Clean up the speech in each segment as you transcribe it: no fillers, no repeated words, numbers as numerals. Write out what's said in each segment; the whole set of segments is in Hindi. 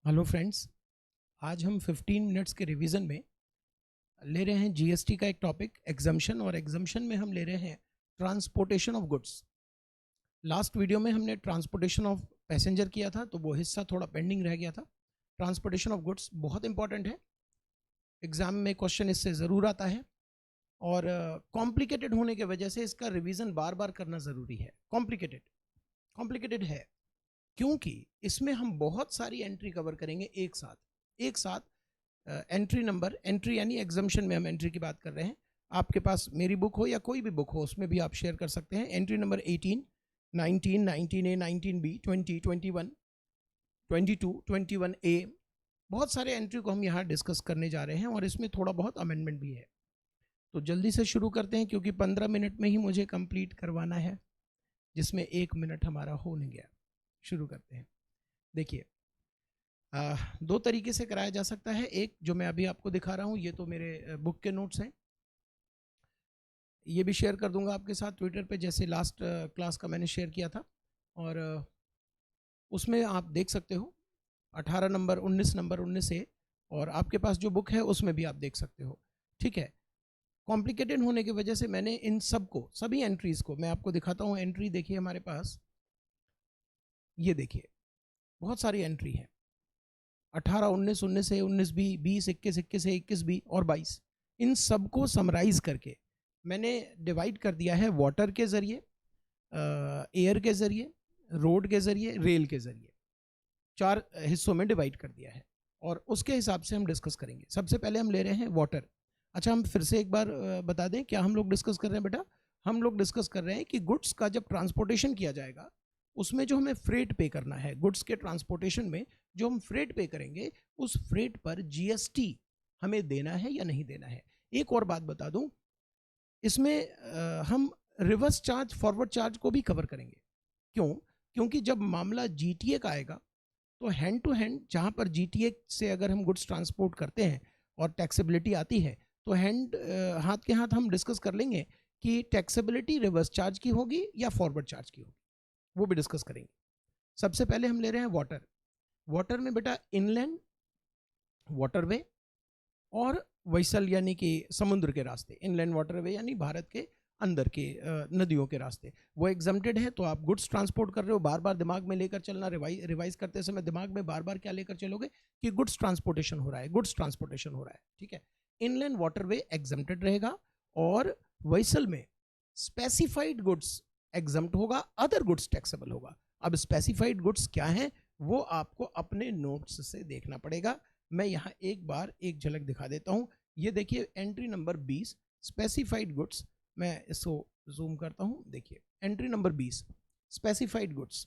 हेलो फ्रेंड्स, आज हम 15 मिनट्स के रिवीजन में ले रहे हैं जीएसटी का एक टॉपिक एग्जम्पशन। और एग्जम्पशन में हम ले रहे हैं transportation of goods. Last video में हमने ट्रांसपोर्टेशन ऑफ पैसेंजर किया था, तो वो हिस्सा थोड़ा पेंडिंग रह गया था। ट्रांसपोर्टेशन ऑफ गुड्स बहुत इंपॉर्टेंट है, एग्जाम में क्वेश्चन इससे ज़रूर आता है और कॉम्प्लिकेटेड होने की वजह से इसका रिवीजन बार बार करना ज़रूरी है। कॉम्प्लिकेटेड है क्योंकि इसमें हम बहुत सारी एंट्री कवर करेंगे एक साथ। एंट्री यानी एग्जम्पशन में हम एंट्री की बात कर रहे हैं। आपके पास मेरी बुक हो या कोई भी बुक हो, उसमें भी आप शेयर कर सकते हैं। Entry number 18, 19, 19A, 19B, 20, 21, 22, 21A, बहुत सारे एंट्री को हम यहाँ डिस्कस करने जा रहे हैं और इसमें थोड़ा बहुत अमेंडमेंट भी है। तो जल्दी से शुरू करते हैं क्योंकि 15 मिनट में ही मुझे कंप्लीट करवाना है, जिसमें 1 मिनट हमारा हो नहीं गया। शुरू करते हैं। देखिए, दो तरीके से कराया जा सकता है। एक जो मैं अभी आपको दिखा रहा हूँ, ये तो मेरे बुक के नोट्स हैं, ये भी शेयर कर दूंगा आपके साथ ट्विटर पे, जैसे लास्ट क्लास का मैंने शेयर किया था। और उसमें आप देख सकते हो 18 नंबर, 19 नंबर, 19A, और आपके पास जो बुक है उसमें भी आप देख सकते हो। ठीक है, कॉम्प्लिकेटेड होने की वजह से मैंने इन सबको, सभी एंट्रीज को मैं आपको दिखाता हूँ। एंट्री देखिए हमारे पास, ये देखिए बहुत सारी एंट्री है। 18, 19, 19A, 19B, 20, 21, 21A, 21B और 22, इन सबको समराइज करके मैंने डिवाइड कर दिया है वाटर के जरिए, एयर के जरिए, रोड के जरिए, रेल के जरिए। 4 हिस्सों में डिवाइड कर दिया है और उसके हिसाब से हम डिस्कस करेंगे। सबसे पहले हम ले रहे हैं वाटर। अच्छा, हम फिर से एक बार बता दें क्या हम लोग डिस्कस कर रहे हैं बेटा। हम लोग डिस्कस कर रहे हैं कि गुड्स का जब ट्रांसपोर्टेशन किया जाएगा, उसमें जो हमें फ्रेट पे करना है, गुड्स के ट्रांसपोर्टेशन में जो हम फ्रेट पे करेंगे, उस फ्रेट पर जीएसटी हमें देना है या नहीं देना है। एक और बात बता दूं, इसमें हम रिवर्स चार्ज, फॉरवर्ड चार्ज को भी कवर करेंगे। क्यों? क्योंकि जब मामला जीटीए का आएगा तो हैंड टू हैंड, जहां पर जीटीए से अगर हम गुड्स ट्रांसपोर्ट करते हैं और टैक्सेबिलिटी आती है, तो हाथ के हाथ हम डिस्कस कर लेंगे कि टैक्सेबिलिटी रिवर्स चार्ज की होगी या फॉरवर्ड चार्ज की होगी, वो भी डिस्कस करेंगे। सबसे पहले हम ले रहे हैं वाटर। वाटर में बेटा इनलैंड वाटरवे और वैसल यानी कि समुद्र के रास्ते, इनलैंड वाटरवे यानी भारत के अंदर के नदियों के रास्ते, वो एग्जम्प्टेड है। तो आप गुड्स ट्रांसपोर्ट कर रहे हो, बार बार दिमाग में लेकर चलना, रिवाइज करते समय दिमाग में बार बार क्या लेकर चलोगे कि गुड्स ट्रांसपोर्टेशन हो रहा है, गुड्स ट्रांसपोर्टेशन हो रहा है। ठीक है, इनलैंड वाटरवे एग्जम्प्टेड रहेगा और वैसल में स्पेसिफाइड गुड्स एग्जम्प्ट होगा, अदर गुड्स टैक्सेबल होगा। अब स्पेसिफाइड गुड्स क्या है वो आपको अपने नोट्स से देखना पड़ेगा। मैं यहाँ एक बार एक झलक दिखा देता हूँ। ये देखिए एंट्री नंबर 20, स्पेसिफाइड गुड्स। मैं इसको जूम करता हूँ, देखिए एंट्री नंबर 20, स्पेसिफाइड गुड्स।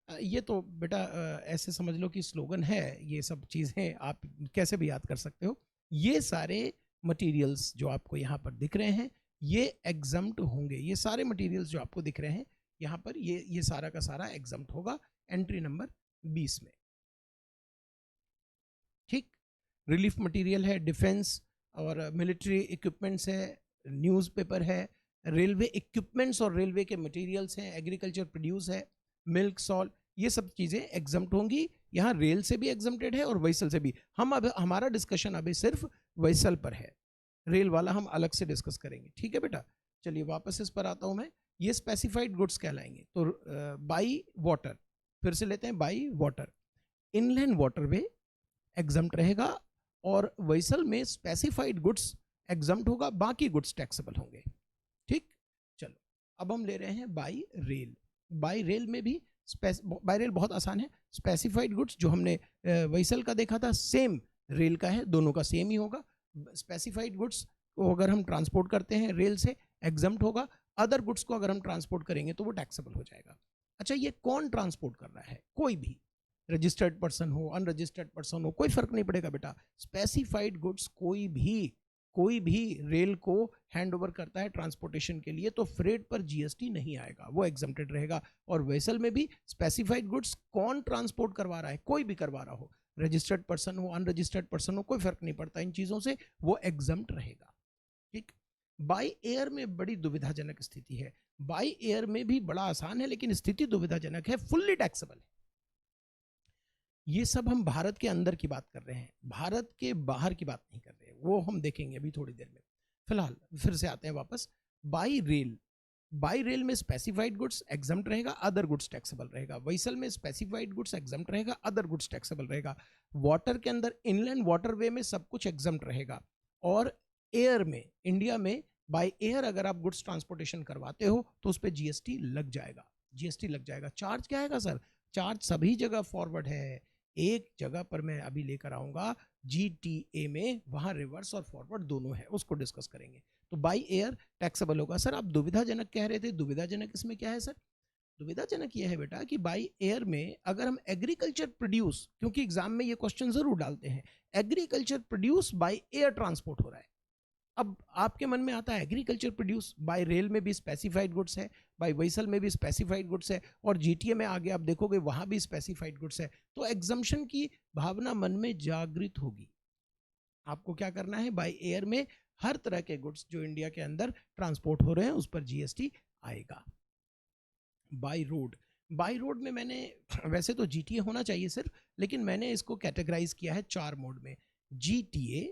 ये तो बेटा ऐसे समझ लो कि स्लोगन है, ये सब चीज़ें आप कैसे भी याद कर सकते हो। ये सारे मटेरियल्स जो आपको यहाँ पर दिख रहे हैं ये एग्जम्प्ट होंगे। ये सारे मटेरियल्स जो आपको दिख रहे हैं यहाँ पर, ये सारा का सारा एग्जम्प्ट होगा एंट्री नंबर 20 में। ठीक, रिलीफ मटेरियल है, डिफेंस और मिलिट्री इक्विपमेंट्स है, न्यूज़पेपर है, रेलवे इक्विपमेंट्स और रेलवे के मटेरियल्स हैं, एग्रीकल्चर प्रोड्यूस है, मिल्क, सॉल्ट, ये सब चीज़ें एग्जम्प्ट होंगी। यहाँ रेल से भी एग्जम्प्टेड है और व्हीकल से भी। हम अब हमारा डिस्कशन अभी सिर्फ व्हीकल पर है, रेल वाला हम अलग से डिस्कस करेंगे। ठीक है बेटा, चलिए वापस इस पर आता हूँ मैं। ये स्पेसिफाइड गुड्स कहलाएंगे। तो बाई वाटर, फिर से लेते हैं, by water, inland waterway exempt रहेगा और वेसल में स्पेसिफाइड गुड्स एग्जम्प्ट होगा, बाकी गुड्स टैक्सेबल होंगे। ठीक, चलो अब हम ले रहे हैं बाई रेल। बाई रेल में भी बाई रेल बहुत आसान है। स्पेसिफाइड गुड्स जो हमने वेसल का देखा था, सेम रेल का है, दोनों का सेम ही होगा। स्पेसिफाइड गुड्स को अगर हम ट्रांसपोर्ट करते हैं रेल से, एग्जम्प्ट होगा। अदर गुड्स को अगर हम ट्रांसपोर्ट करेंगे तो वो टैक्सेबल हो जाएगा। अच्छा, ये कौन ट्रांसपोर्ट कर रहा है? कोई भी, रजिस्टर्ड पर्सन हो, अनरजिस्टर्ड पर्सन हो, कोई फर्क नहीं पड़ेगा बेटा। स्पेसिफाइड गुड्स कोई भी रेल को हैंड ओवर करता है ट्रांसपोर्टेशन के लिए, तो फ्रेट पर जीएसटी नहीं आएगा, वो एग्जम्प्टेड रहेगा। और वेसल में भी स्पेसिफाइड गुड्स कौन ट्रांसपोर्ट करवा रहा है, कोई भी करवा रहा हो, रजिस्टर्ड पर्सन हो, अनरजिस्टर्ड पर्सन हो, कोई फर्क नहीं पड़ता इन चीजों से, वो एग्जम्प्ट रहेगा। ठीक, बाई एयर में बड़ी दुविधाजनक स्थिति है। बाई एयर में भी बड़ा आसान है लेकिन स्थिति दुविधाजनक है, फुल्ली टैक्सेबल है। ये सब हम भारत के अंदर की बात कर रहे हैं, भारत के बाहर की बात नहीं कर रहे, वो हम देखेंगे अभी थोड़ी देर में। फिलहाल फिर से आते हैं वापस। बाई रेल, बाई रेल में स्पेसिफाइड गुड्स एग्जम्प्ट रहेगा, अदर गुड्स टैक्सेबल रहेगा। व्हीसल में स्पेसिफाइड गुड्स एग्जम्प्ट रहेगा, अदर गुड्स टैक्सेबल रहेगा। वाटर के अंदर इनलैंड वाटरवे में सब कुछ एग्जम्प्ट रहेगा। और एयर में, इंडिया में बाय एयर अगर आप गुड्स ट्रांसपोर्टेशन करवाते हो तो उस पर जीएसटी लग जाएगा, जीएसटी लग जाएगा। चार्ज क्या आएगा सर? चार्ज सभी जगह फॉरवर्ड है, एक जगह पर मैं अभी लेकर आऊंगा जीटीए में, वहां रिवर्स और फॉरवर्ड दोनों है, उसको डिस्कस करेंगे। तो बाई एयर टैक्सेबल होगा। सर आप दुविधाजनक कह रहे थे, दुविधाजनक इसमें क्या है सर? दुविधाजनक यह है बेटा कि बाई एयर में अगर हम एग्रीकल्चर प्रोड्यूस, क्योंकि एग्जाम में ये क्वेश्चन जरूर डालते हैं, agriculture produce by air transport हो रहा है। अब आपके मन में आता है एग्रीकल्चर प्रोड्यूस, बाय रेल में भी स्पेसिफाइड गुड्स है, बाय व्हीसल में भी स्पेसिफाइड गुड्स है, और जीटीए में आगे आप देखोगे वहां भी स्पेसिफाइड गुड्स है। तो एग्जम्पशन की भावना मन में जागृत होगी। आपको क्या करना है, बाय एयर में हर तरह के गुड्स जो इंडिया के अंदर ट्रांसपोर्ट हो रहे हैं उस पर जीएसटी आएगा। बाय रोड, बाय रोड में मैंने, वैसे तो जीटीए होना चाहिए सिर्फ, लेकिन मैंने इसको कैटेगराइज किया है 4 मोड में। जीटीए,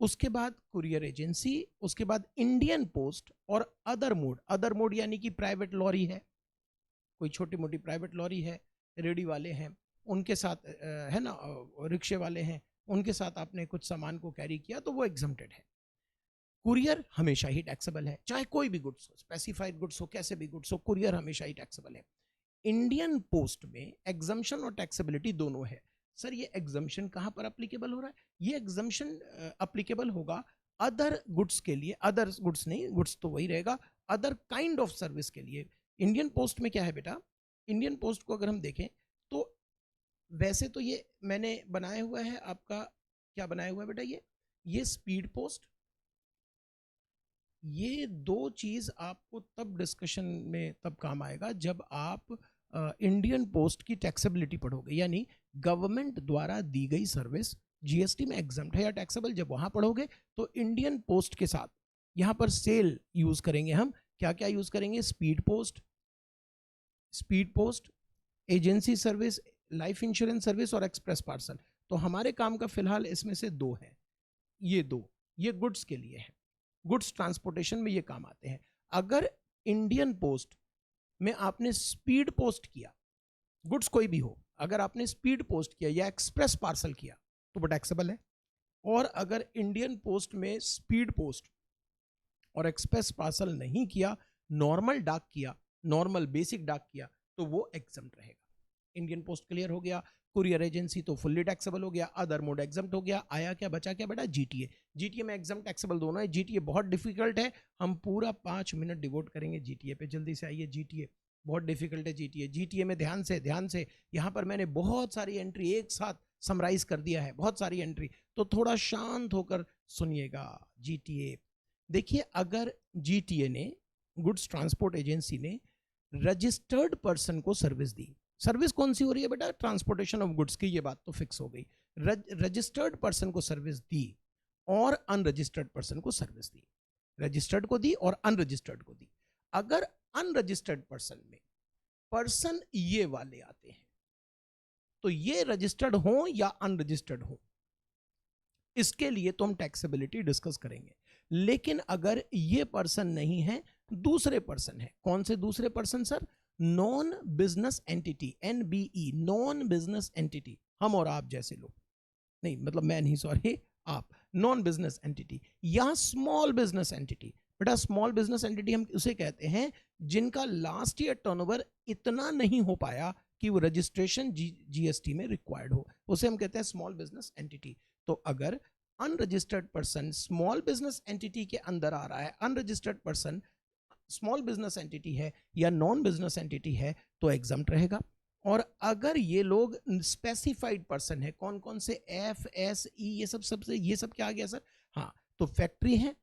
उसके बाद कुरियर एजेंसी, उसके बाद इंडियन पोस्ट, और अदर मोड। अदर मोड यानी कि प्राइवेट लॉरी है, कोई छोटी मोटी प्राइवेट लॉरी है, रेडी वाले हैं उनके साथ, है ना, रिक्शे वाले हैं, उनके साथ आपने कुछ सामान को कैरी किया तो वो एग्जम्प्टेड है। कुरियर हमेशा ही टैक्सेबल है, चाहे कोई भी गुड्स हो, स्पेसिफाइड गुड्स हो, कैसे भी गुड्स हो, कुरियर हमेशा ही टैक्सेबल है। इंडियन पोस्ट में एग्जम्पशन और टैक्सेबिलिटी दोनों है। सर ये एग्जम्पशन कहां पर अप्लीकेबल हो रहा है? ये एग्जम्पशन अप्लीकेबल होगा अदर गुड्स के लिए, अदर गुड्स नहीं, गुड्स तो वही रहेगा, अदर काइंड ऑफ सर्विस के लिए। इंडियन पोस्ट में क्या है बेटा, इंडियन पोस्ट को अगर हम देखें तो वैसे तो ये मैंने बनाया हुआ है आपका, क्या बनाया हुआ है बेटा, ये स्पीड पोस्ट। ये दो चीज आपको तब डिस्कशन में तब काम आएगा जब आप इंडियन पोस्ट की टैक्सेबिलिटी पढ़ोगे, यानी गवर्नमेंट द्वारा दी गई सर्विस जीएसटी में एग्जम्प्ट है या टैक्सेबल, जब वहां पढ़ोगे तो इंडियन पोस्ट के साथ यहां पर सेल यूज करेंगे हम। क्या क्या यूज करेंगे? Speed post, speed post, agency service, life insurance service और एक्सप्रेस पार्सल। तो हमारे काम का फिलहाल इसमें से 2 है, ये 2, ये गुड्स के लिए है, गुड्स ट्रांसपोर्टेशन में ये काम आते हैं। अगर इंडियन पोस्ट में आपने स्पीड पोस्ट किया, गुड्स कोई भी हो, अगर आपने स्पीड पोस्ट किया या एक्सप्रेस पार्सल किया तो वो टैक्सेबल है। और अगर इंडियन पोस्ट में स्पीड पोस्ट और एक्सप्रेस पार्सल नहीं किया, नॉर्मल डाक किया, नॉर्मल बेसिक डाक किया, तो वो एग्जम्प्ट रहेगा। इंडियन पोस्ट क्लियर हो गया। कुरियर एजेंसी तो फुल्ली टैक्सेबल हो गया, अदर मोड एग्जम्प्ट हो गया। आया क्या, बचा क्या बेटा? जीटीए। जीटीए में एग्जम्प्ट टैक्सेबल दोनों है। जीटीए बहुत डिफिकल्ट है, हम पूरा 5 मिनट डिवोट करेंगे जीटीए पे। जल्दी से आइए, जीटीए बहुत डिफिकल्ट है। जीटीए, जीटीए में ध्यान से, ध्यान से, यहाँ पर मैंने बहुत सारी एंट्री एक साथ समराइज कर दिया है, बहुत सारी एंट्री, तो थोड़ा शांत होकर सुनिएगा। जीटीए देखिए, अगर जीटीए ने, गुड्स ट्रांसपोर्ट एजेंसी ने रजिस्टर्ड पर्सन को सर्विस दी, सर्विस कौन सी हो रही है बेटा? ट्रांसपोर्टेशन ऑफ गुड्स की, ये बात तो फिक्स हो गई। रजिस्टर्ड पर्सन को सर्विस दी और अनरजिस्टर्ड पर्सन को सर्विस दी, रजिस्टर्ड को दी और अनरजिस्टर्ड को दी। अगर अनरजिस्टर्ड पर्सन में पर्सन ये वाले आते हैं तो ये रजिस्टर्ड हो या अनरजिस्टर्ड हो, इसके लिए तो हम टैक्सेबिलिटी डिस्कस करेंगे। लेकिन अगर ये पर्सन नहीं है, दूसरे पर्सन है, कौन से दूसरे person sir? Non business entity, NBE, non business entity, हम और आप जैसे लोग, नहीं मतलब मैं नहीं, सॉरी, आप, नॉन बिजनेस एंटिटी या स्मॉल बिजनेस एंटिटी। बेटा स्मॉल बिजनेस एंटिटी हम उसे कहते हैं जिनका लास्ट ईयर टर्नओवर इतना नहीं हो पाया कि वो रजिस्ट्रेशन जीएसटी में रिक्वायर्ड हो, उसे हम कहते हैं स्मॉल बिजनेस एंटिटी। तो अगर unregistered person small business entity के अंदर आ रहा है, unregistered person small business entity है या नॉन बिजनेस एंटिटी है, तो एग्जम्प्ट रहेगा। और अगर ये लोग स्पेसिफाइड पर्सन है, कौन कौन से? एफ, एस, ई, ये सब, सबसे ये सब क्या आ गया सर? हाँ, तो फैक्ट्री है,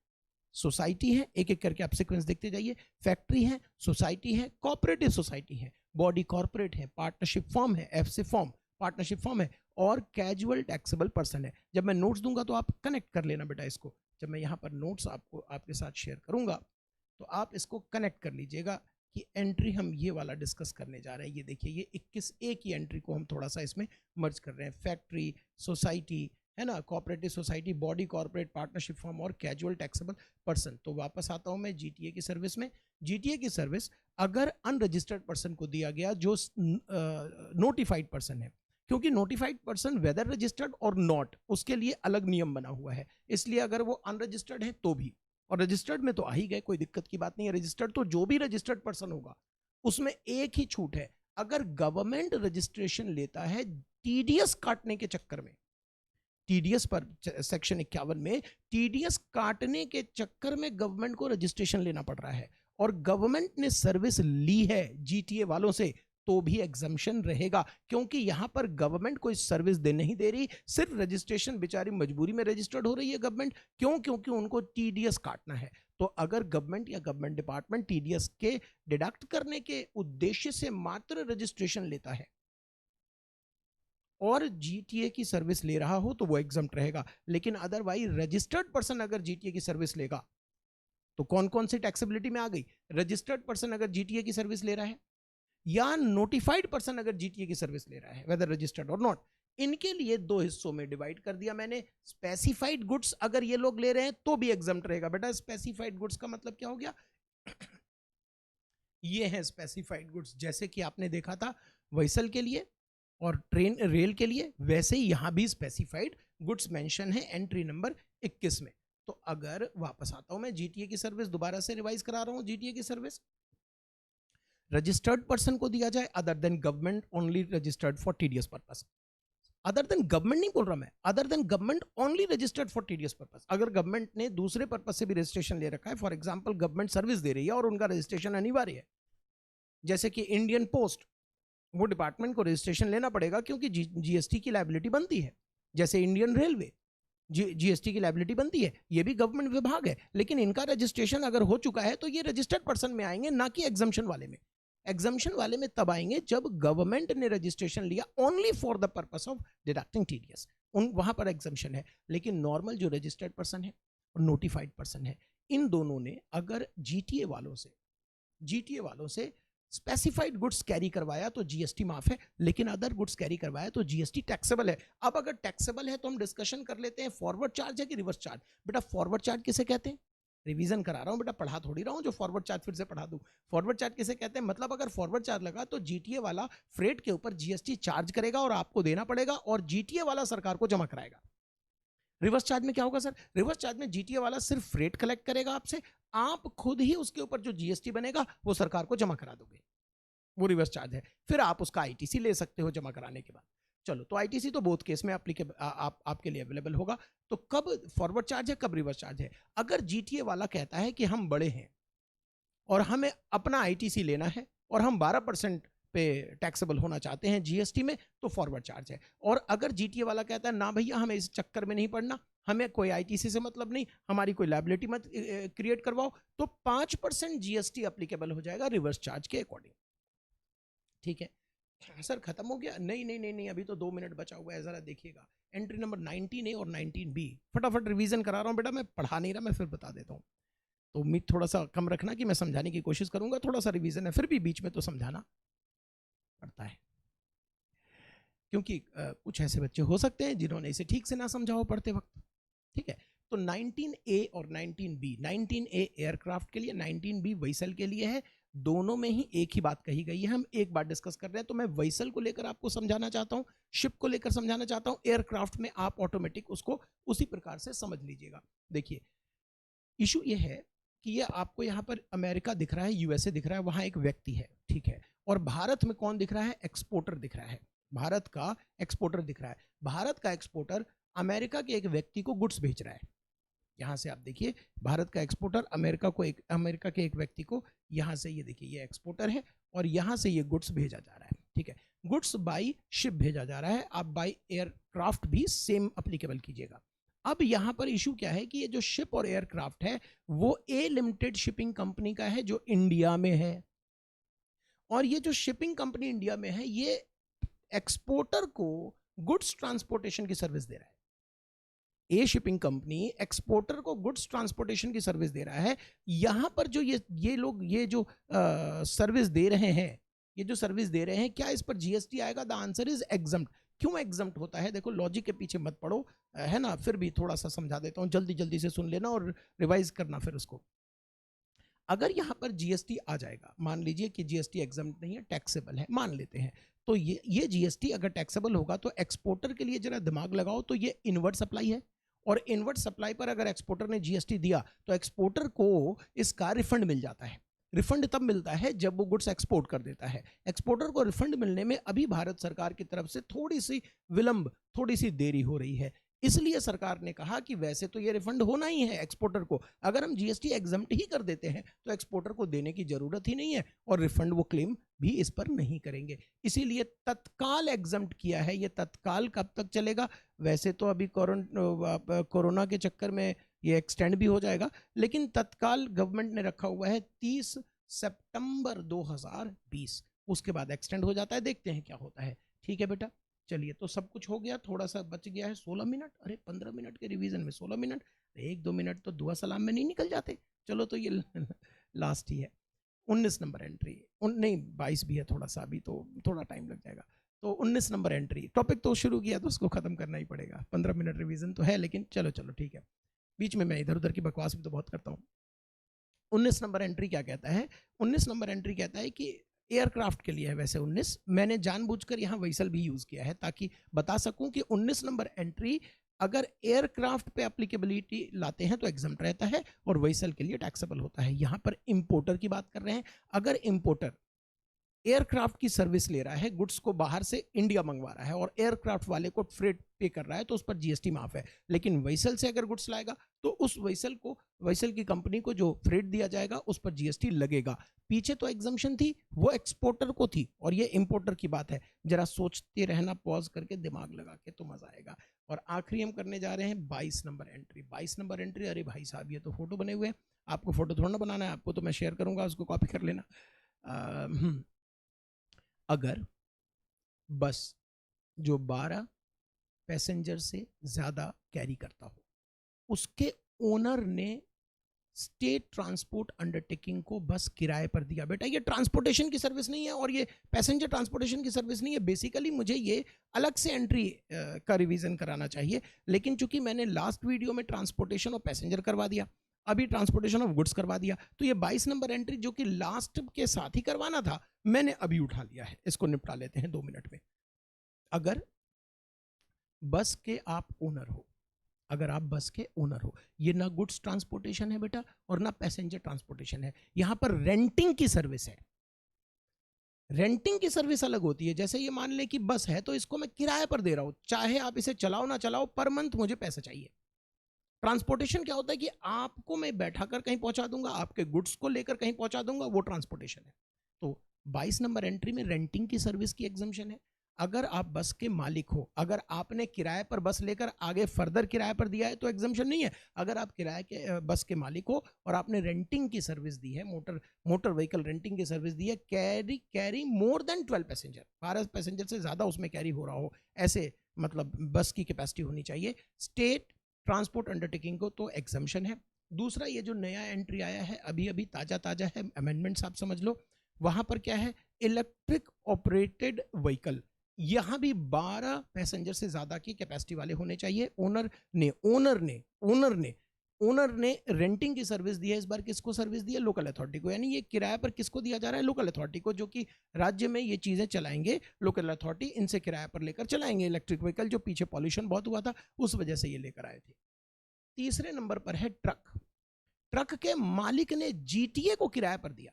सोसाइटी है, एक एक करके आप सीक्वेंस देखते जाइए। फैक्ट्री है, सोसाइटी है, कोऑपरेटिव सोसाइटी है, बॉडी कॉर्पोरेट है, पार्टनरशिप फॉर्म है, एफ से फॉर्म, पार्टनरशिप फॉर्म है, और कैजुअल टैक्सेबल पर्सन है। जब मैं नोट्स दूंगा तो आप कनेक्ट कर लेना बेटा इसको, जब मैं यहाँ पर नोट्स आपको आपके साथ शेयर करूंगा तो आप इसको कनेक्ट कर लीजिएगा। कि एंट्री हम ये वाला डिस्कस करने जा रहे हैं। ये देखिए, ये 21A की एंट्री को हम थोड़ा सा इसमें मर्ज कर रहे हैं। फैक्ट्री, सोसाइटी, है ना, cooperative society, body, corporate, partnership form और कैजुअल टैक्सेबल पर्सन। तो वापस आता हूं मैं जीटीए की सर्विस में। जीटीए की सर्विस अगर अनरजिस्टर्ड पर्सन को दिया गया जो नोटिफाइड पर्सन है, क्योंकि नोटिफाइड पर्सन वेदर रजिस्टर्ड और नॉट, उसके लिए अलग नियम बना हुआ है, इसलिए अगर वो अनरजिस्टर्ड है तो भी, और रजिस्टर्ड में तो आ ही गए, कोई दिक्कत की बात नहीं है। रजिस्टर्ड तो जो भी रजिस्टर्ड पर्सन होगा उसमें एक ही छूट है, अगर गवर्नमेंट रजिस्ट्रेशन लेता है टीडीएस काटने के चक्कर में, टीडीएस पर सेक्शन 51 में टीडीएस काटने के चक्कर में गवर्नमेंट को रजिस्ट्रेशन लेना पड़ रहा है, और गवर्नमेंट ने सर्विस ली है जीटीए वालों से, तो भी एग्जम्पशन रहेगा, क्योंकि यहां पर गवर्नमेंट कोई सर्विस दे नहीं दे रही, सिर्फ रजिस्ट्रेशन बेचारी मजबूरी में रजिस्टर्ड हो रही है गवर्नमेंट। क्यों? क्योंकि उनको टीडीएस काटना है। तो अगर गवर्नमेंट या गवर्नमेंट डिपार्टमेंट टीडीएस के डिडक्ट करने के उद्देश्य से मात्र रजिस्ट्रेशन लेता है और जीटीए की सर्विस ले रहा हो तो वो एग्जम्प्ट रहेगा, लेकिन अदरवाइज रजिस्टर्ड पर्सन अगर जीटीए की सर्विस लेगा तो कौन कौन सी टैक्सेबिलिटी में आ गई? रजिस्टर्ड पर्सन अगर जीटीए की सर्विस ले रहा है, या नोटिफाइड पर्सन अगर जीटीए की सर्विस ले रहा है, वेदर रजिस्टर्ड और नॉट, इनके लिए दो हिस्सों में डिवाइड कर दिया मैंने। स्पेसिफाइड गुड्स अगर ये लोग ले रहे हैं तो भी एग्जम्प्ट रहेगा। बेटा स्पेसिफाइड गुड्स का मतलब क्या हो गया? ये है स्पेसिफाइड गुड्स, जैसे कि आपने देखा था व्हीकल के लिए और ट्रेन रेल के लिए, वैसे ही यहां भी स्पेसिफाइड गुड्स मेंशन है एंट्री नंबर 21 में। तो अगर वापस आता हूं मैं जीटीए की सर्विस, दोबारा से रिवाइज करा रहा हूं, जीटीए की सर्विस रजिस्टर्ड पर्सन को दिया जाए other than government only registered for TDS purpose. Other than government नहीं बोल रहा मैं, other than government only registered for TDS purpose. अगर गवर्नमेंट ने दूसरे पर्पस से भी रजिस्ट्रेशन ले रखा है, फॉर एग्जांपल गवर्नमेंट सर्विस दे रही है और उनका रजिस्ट्रेशन अनिवार्य है, जैसे कि इंडियन पोस्ट, वो डिपार्टमेंट को रजिस्ट्रेशन लेना पड़ेगा क्योंकि जीएसटी की लायबिलिटी बनती है। जैसे इंडियन रेलवे जीएसटी की लायबिलिटी बनती है, ये भी गवर्नमेंट विभाग है, लेकिन इनका रजिस्ट्रेशन अगर हो चुका है तो ये रजिस्टर्ड पर्सन में आएंगे, ना कि एग्जम्पशन वाले में। एग्जम्पशन वाले में तब आएंगे जब गवर्नमेंट ने रजिस्ट्रेशन लिया only for the purpose of deducting TDS, वहां पर एग्जम्पशन है। लेकिन नॉर्मल जो रजिस्टर्ड पर्सन है और नोटिफाइड पर्सन है, इन दोनों ने अगर जीटीए वालों से स्पेसिफाइड गुड्स कैरी करवाया तो जीएसटी माफ है, लेकिन अदर गुड्स कैरी करवाया तो जीएसटी टैक्सेबल है। अब अगर टैक्सेबल है तो हम डिस्कशन कर लेते हैं फॉरवर्ड चार्ज है कि रिवर्स चार्ज। बेटा फॉरवर्ड चार्ज किसे कहते हैं? रिवीजन करा रहा हूं बेटा, पढ़ा थोड़ी रहा हूं जो फॉरवर्ड चार्ज फिर से पढ़ा दूं। फॉरवर्ड चार्ज किसे कहते हैं? मतलब अगर फॉरवर्ड चार्ज लगा तो जीटीए वाला फ्रेट के ऊपर जीएसटी चार्ज करेगा और आपको देना पड़ेगा, और जीटीए वाला सरकार को जमा कराएगा। रिवर्स चार्ज में क्या होगा सर? रिवर्स चार्ज में जीटीए वाला सिर्फ फ्रेट कलेक्ट करेगा आपसे, आप खुद ही उसके ऊपर जो जीएसटी बनेगा वो सरकार को जमा करा दोगे, वो रिवर्स चार्ज है। फिर आप उसका आईटीसी ले सकते हो जमा कराने के बाद। चलो, तो आईटीसी तो बोथ केस में एप्लीकेबल आपके लिए अवेलेबल होगा। तो कब फॉरवर्ड चार्ज है, कब रिवर्स चार्ज है? अगर जीटीए वाला कहता है कि हम बड़े हैं और हमें अपना आईटीसी लेना है और हम 12% पे टैक्सेबल होना चाहते हैं जीएसटी में, तो फॉरवर्ड चार्ज है। और अगर जीटीए वाला कहता है ना भैया हमें इस चक्कर में नहीं पड़ना, हमें कोई आईटीसी से मतलब नहीं, हमारी कोई लायबिलिटी मत क्रिएट करवाओ, तो 5% जीएसटी एप्लीकेबल हो जाएगा रिवर्स चार्ज के अकॉर्डिंग। ठीक है सर, खत्म हो गया? नहीं नहीं नहीं नहीं, अभी तो 2 मिनट बचा हुआ है, जरा देखिएगा एंट्री नंबर 19A और 19B। फटाफट रिवीजन करा रहा हूं बेटा, मैं पढ़ा नहीं रहा, मैं फिर बता देता हूं। तो उम्मीद थोड़ा सा कम रखना कि मैं समझाने की कोशिश करूंगा, थोड़ा सा रिवीजन है, फिर भी बीच में तो समझाना पड़ता है, क्योंकि कुछ ऐसे बच्चे हो सकते हैं जिन्होंने इसे ठीक से ना समझा हो पढ़ते वक्त। ठीक है, तो 19A और 19B, 19A एयरक्राफ्ट के लिए, 19B व्हीकल के लिए है। दोनों में ही एक ही बात कही गई है, हम एक बार डिस्कस कर रहे हैं। तो मैं व्हीकल को लेकर आपको समझाना चाहता हूं, शिप को लेकर समझाना चाहता हूं, एयरक्राफ्ट में आप ऑटोमेटिक उसको उसी प्रकार से समझ लीजिएगा। देखिए इशू ये है कि ये आपको यहाँ पर अमेरिका दिख रहा है, यूएसए दिख रहा है, वहां एक व्यक्ति है, ठीक है, और भारत में कौन दिख रहा है? एक्सपोर्टर दिख रहा है, भारत का एक्सपोर्टर दिख रहा है। भारत का एक्सपोर्टर अमेरिका के एक व्यक्ति को गुड्स भेज रहा है। यहां से आप देखिए, भारत का एक्सपोर्टर अमेरिका के एक व्यक्ति को, यहां से ये देखिए ये एक्सपोर्टर है और यहां से ये गुड्स भेजा जा रहा है। ठीक है, गुड्स बाई शिप भेजा जा रहा है, आप बाई एयरक्राफ्ट भी सेम अप्लीकेबल कीजिएगा। अब यहां पर इशू क्या है कि ये जो शिप और एयरक्राफ्ट है वो ए लिमिटेड शिपिंग कंपनी का है जो इंडिया में है, और ये जो शिपिंग कंपनी इंडिया में है ये एक्सपोर्टर को गुड्स ट्रांसपोर्टेशन की सर्विस दे रहा है। ए शिपिंग कंपनी एक्सपोर्टर को गुड्स ट्रांसपोर्टेशन की सर्विस दे रहा है। यहां पर जो ये लोग ये जो सर्विस दे रहे हैं, ये जो सर्विस दे रहे हैं, क्या इस पर जीएसटी आएगा? The answer is exempt. क्यों एग्जम्प्ट होता है? देखो लॉजिक के पीछे मत पड़ो, है ना, फिर भी थोड़ा सा समझा देता हूं, जल्दी जल्दी से सुन लेना और रिवाइज करना फिर उसको। अगर यहां पर जीएसटी आ जाएगा, मान लीजिए कि जीएसटी एग्जम्प्ट नहीं है, टैक्सेबल है, मान लेते हैं, तो ये जीएसटी अगर टैक्सेबल होगा तो एक्सपोर्टर के लिए जरा दिमाग लगाओ, तो ये इनवर्ट सप्लाई है, और इनवर्ट सप्लाई पर अगर एक्सपोर्टर ने जीएसटी दिया तो एक्सपोर्टर को इसका रिफंड मिल जाता है। रिफंड तब मिलता है जब वो गुड्स एक्सपोर्ट कर देता है। एक्सपोर्टर को रिफंड मिलने में अभी भारत सरकार की तरफ से थोड़ी सी विलंब, थोड़ी सी देरी हो रही है। इसलिए सरकार ने कहा कि वैसे तो ये रिफंड होना ही है एक्सपोर्टर को, अगर हम जीएसटी एग्जम्प्ट ही कर देते हैं तो एक्सपोर्टर को देने की जरूरत ही नहीं है, और रिफंड वो क्लेम भी इस पर नहीं करेंगे। इसीलिए तत्काल एग्जम्प्ट किया है। ये तत्काल कब तक चलेगा? वैसे तो अभी कोरोना के चक्कर में ये एक्सटेंड भी हो जाएगा, लेकिन तत्काल गवर्नमेंट ने रखा हुआ है 30 सितंबर 2020, उसके बाद एक्सटेंड हो जाता है। देखते हैं क्या होता है। ठीक है बेटा, चलिए, तो सब कुछ हो गया, थोड़ा सा बच गया है 16 मिनट। अरे 15 मिनट के रिवीजन में 16 मिनट, 1-2 मिनट तो दुआ सलाम में नहीं निकल जाते। चलो, तो ये लास्ट ही है। 19 नंबर एंट्री, नहीं 22 भी है, थोड़ा सा अभी तो थोड़ा टाइम लग जाएगा। तो 19 नंबर एंट्री, टॉपिक तो शुरू किया तो उसको खत्म करना ही पड़ेगा। 15 मिनट रिवीजन तो है, लेकिन चलो चलो ठीक है, बीच में मैं इधर उधर की बकवास भी तो बहुत करता हूँ। 19 नंबर एंट्री क्या कहता है? 19 नंबर एंट्री कहता है कि एयरक्राफ्ट के लिए है। वैसे 19 मैंने जानबूझकर यहाँ व्हीसल भी यूज किया है ताकि बता सकूं कि 19 नंबर एंट्री अगर एयरक्राफ्ट पे एप्लीकेबिलिटी लाते हैं तो एग्जम्प्ट रहता है, और व्हीसल के लिए टैक्सेबल होता है। यहाँ पर इंपोर्टर की बात कर रहे हैं। अगर इंपोर्टर एयरक्राफ्ट की सर्विस ले रहा है, गुड्स को बाहर से इंडिया मंगवा रहा है और एयरक्राफ्ट वाले को फ्रेट पे कर रहा है, तो उस पर जीएसटी माफ है। लेकिन व्हीसल से अगर गुड्स लाएगा तो उस व्हीसल की कंपनी को जो फ्रेट दिया जाएगा उस पर जीएसटी लगेगा। पीछे तो एग्जम्पशन थी, वो एक्सपोर्टर को थी, और ये इंपोर्टर की बात है। जरा सोचते रहना, पॉज करके दिमाग लगा के, तो मजा आएगा। और आखिरी हम करने जा रहे हैं 22 नंबर एंट्री। 22 नंबर एंट्री, अरे भाई साहब, ये तो फोटो बने हुए हैं। आपको फोटो थोड़ा ना बनाना है, आपको तो मैं शेयर करूंगा, उसको कॉपी कर लेना। अगर बस जो 12 पैसेंजर से ज्यादा कैरी करता हो, उसके ओनर ने स्टेट ट्रांसपोर्ट अंडरटेकिंग को बस किराए पर दिया। बेटा, ये ट्रांसपोर्टेशन की सर्विस नहीं है और ये पैसेंजर ट्रांसपोर्टेशन की सर्विस नहीं है। बेसिकली मुझे ये अलग से एंट्री का रिवीजन कराना चाहिए, लेकिन चूंकि मैंने लास्ट वीडियो में ट्रांसपोर्टेशन और पैसेंजर करवा दिया, अभी ट्रांसपोर्टेशन ऑफ गुड्स करवा दिया, तो ये 22 नंबर एंट्री जो कि लास्ट के साथ ही करवाना था, मैंने अभी उठा लिया है। इसको निपटा लेते हैं 2 मिनट में। अगर बस के आप ओनर हो, अगर आप बस के ओनर हो, ये ना गुड्स ट्रांसपोर्टेशन है बेटा और ना पैसेंजर ट्रांसपोर्टेशन है, यहां पर रेंटिंग की सर्विस है। रेंटिंग की सर्विस अलग होती है। जैसे ये मान ले कि बस है तो इसको मैं किराए पर दे रहा हूं, चाहे आप इसे चलाओ ना चलाओ, पर मंथ मुझे पैसा चाहिए। ट्रांसपोर्टेशन क्या होता है कि आपको मैं बैठा कर कहीं पहुंचा दूंगा, आपके गुड्स को लेकर कहीं पहुंचा दूंगा, वो ट्रांसपोर्टेशन है। तो 22 नंबर एंट्री में रेंटिंग की सर्विस की एग्जम्पशन है। अगर आप बस के मालिक हो, अगर आपने किराए पर बस लेकर आगे फर्दर किराए पर दिया है तो एग्जम्पशन नहीं है। अगर आप किराए के बस के मालिक हो और आपने रेंटिंग की सर्विस दी है, मोटर व्हीकल रेंटिंग की सर्विस दी है, carry more than 12 passenger, 12 passenger से ज्यादा उसमें कैरी हो रहा हो, ऐसे मतलब बस की कैपेसिटी होनी चाहिए स्टेट ट्रांसपोर्ट अंडरटेकिंग को, तो एग्जम्पशन है। दूसरा, ये जो नया एंट्री आया है, अभी अभी ताजा है, अमेंडमेंट्स आप समझ लो, वहां पर क्या है, इलेक्ट्रिक ऑपरेटेड व्हीकल। यहां भी 12 पैसेंजर से ज्यादा की कैपेसिटी वाले होने चाहिए। ओनर ने रेंटिंग की सर्विस दी है। इस बार किसको सर्विस दी है? लोकल अथॉरिटी को। यानी ये किराए पर किसको दिया जा रहा है? लोकल अथॉरिटी को, जो कि राज्य में ये चीजें चलाएंगे। लोकल अथॉरिटी इनसे किराए पर लेकर चलाएंगे इलेक्ट्रिक व्हीकल, जो पीछे पॉल्यूशन बहुत हुआ था उस वजह से ये लेकर आए थे। तीसरे नंबर पर है ट्रक। ट्रक के मालिक ने जीटीए को किराए पर दिया।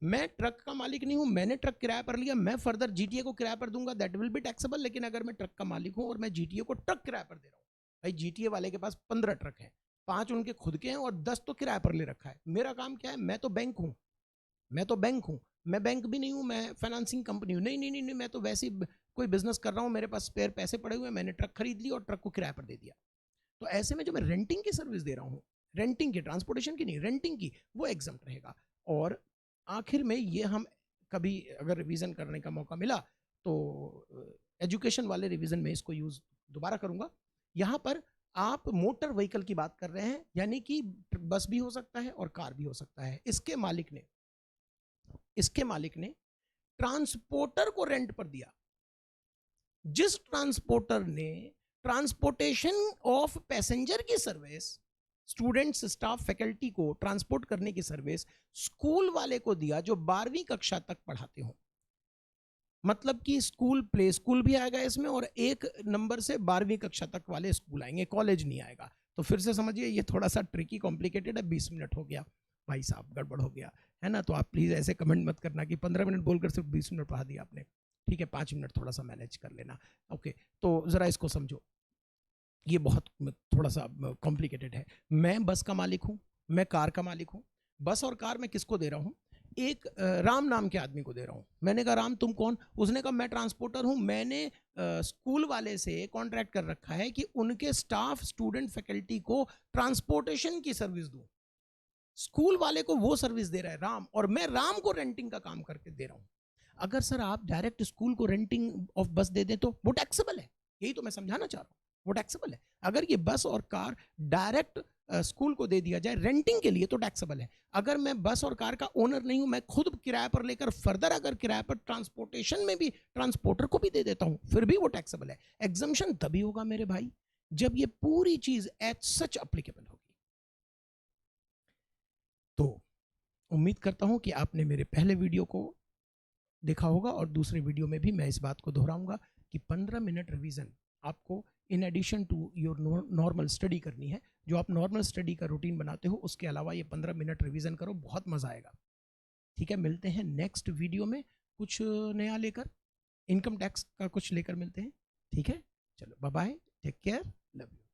मैं ट्रक का मालिक नहीं हूं, मैंने ट्रक किराए पर लिया, मैं फर्दर जीटीए को किराए पर दूंगा, दैट विल बी टैक्सेबल। लेकिन अगर मैं ट्रक का मालिक हूं और मैं जीटीए को ट्रक किराए पर दे रहा हूं, भाई जीटीए वाले के पास 15 ट्रक हैं, 5 उनके खुद के हैं और 10 तो किराए पर ले रखा है। मेरा काम क्या है? मैं तो बैंक हूं, मैं बैंक भी नहीं हूं, मैं फाइनेंसिंग कंपनी हूं, नहीं, मैं तो वैसे कोई बिजनेस कर रहा हूं, मेरे पास स्पेयर पैसे पड़े हुए हैं, मैंने ट्रक खरीद लिया और ट्रक को किराए पर दे दिया। तो ऐसे में जो मैं रेंटिंग की सर्विस दे रहा हूं, रेंटिंग की, ट्रांसपोर्टेशन की नहीं, रेंटिंग की, वो एग्जम्प्ट रहेगा। और आखिर में ये हम कभी अगर रिवीजन करने का मौका मिला तो एजुकेशन वाले रिवीजन में इसको यूज दोबारा करूंगा। यहां पर आप मोटर व्हीकल की बात कर रहे हैं, यानी कि बस भी हो सकता है और कार भी हो सकता है। इसके मालिक ने ट्रांसपोर्टर को रेंट पर दिया। जिस ट्रांसपोर्टर ने ट्रांसपोर्टेशन ऑफ पैसेंजर की सर्विस, स्टूडेंट्स, स्टाफ, फैकल्टी को ट्रांसपोर्ट करने की सर्विस स्कूल वाले को दिया जो 12वीं कक्षा तक पढ़ाते हो, मतलब कि स्कूल, प्ले स्कूल भी आएगा इसमें, और एक नंबर से 12वीं कक्षा तक वाले स्कूल आएंगे, कॉलेज नहीं आएगा। तो फिर से समझिए, ये थोड़ा सा ट्रिकी, कॉम्प्लिकेटेड है। 20 मिनट हो गया भाई साहब, गड़बड़ हो गया है ना। तो आप प्लीज ऐसे कमेंट मत करना कि 15 मिनट बोलकर सिर्फ 20 मिनट पढ़ा दिया आपने। ठीक है, 5 मिनट थोड़ा सा मैनेज कर लेना। ओके, तो जरा इसको समझो, ये बहुत थोड़ा सा कॉम्प्लिकेटेड है। मैं बस का मालिक हूं, मैं कार का मालिक हूं। बस और कार मैं किसको दे रहा हूं? एक राम नाम के आदमी को दे रहा हूं। मैंने कहा राम तुम कौन? उसने कहा मैं ट्रांसपोर्टर हूं। मैंने स्कूल वाले से कॉन्ट्रैक्ट कर रखा है कि उनके स्टाफ, स्टूडेंट, फैकल्टी को ट्रांसपोर्टेशन की सर्विस दूं। स्कूल वाले को वो सर्विस दे रहा है राम, और मैं राम को रेंटिंग का काम करके दे रहा हूं। अगर सर आप डायरेक्ट स्कूल को रेंटिंग ऑफ बस दे दें तो वो टैक्सेबल है। यही तो मैं समझाना चाह रहा हूं, वो टैक्सेबल है। अगर ये बस और कार डायरेक्ट स्कूल को दे दिया जाए रेंटिंग के लिए तो टैक्सेबल है। अगर मैं बस और कार का ओनर नहीं हूं, मैं खुद किराए पर लेकर फर्दर अगर किराए पर ट्रांसपोर्टेशन में भी ट्रांसपोर्टर को भी दे देता हूं, फिर भी वो टैक्सेबल है। एग्जम्पशन तभी होगा मेरे भाई जब ये पूरी चीज एज सच अप्लीकेबल होगी। तो उम्मीद करता हूं कि आपने मेरे पहले वीडियो को देखा होगा, और दूसरे वीडियो में भी मैं इस बात को दोहराऊंगा कि 15 मिनट रिवीजन आपको in addition to your normal study करनी है। जो आप नॉर्मल स्टडी का रूटीन बनाते हो, उसके अलावा ये 15 मिनट रिवीजन करो, बहुत मजा आएगा। ठीक है, मिलते हैं नेक्स्ट वीडियो में कुछ नया लेकर, इनकम टैक्स का कुछ लेकर मिलते हैं। ठीक है, चलो bye bye, take care, love you.